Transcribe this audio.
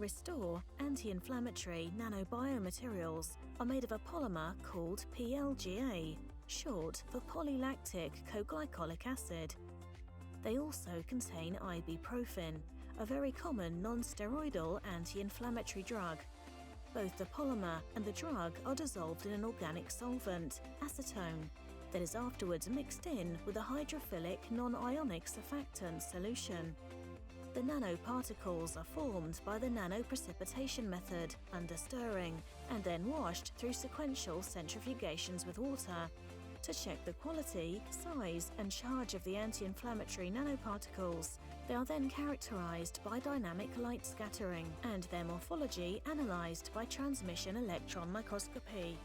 restore anti-inflammatory nanobiomaterials are made of a polymer called PLGA, short for polylactic-co-glycolic acid. They also contain Ibuprofen, a very common non-steroidal anti-inflammatory drug. Both the polymer and the drug are dissolved in an organic solvent, acetone, that is afterwards mixed in with a hydrophilic non-ionic surfactant solution. The nanoparticles are formed by the nanoprecipitation method under stirring and then washed through sequential centrifugations with water. To check the quality, size and charge of the anti-inflammatory nanoparticles, they are then characterized by dynamic light scattering and their morphology analyzed by transmission electron microscopy.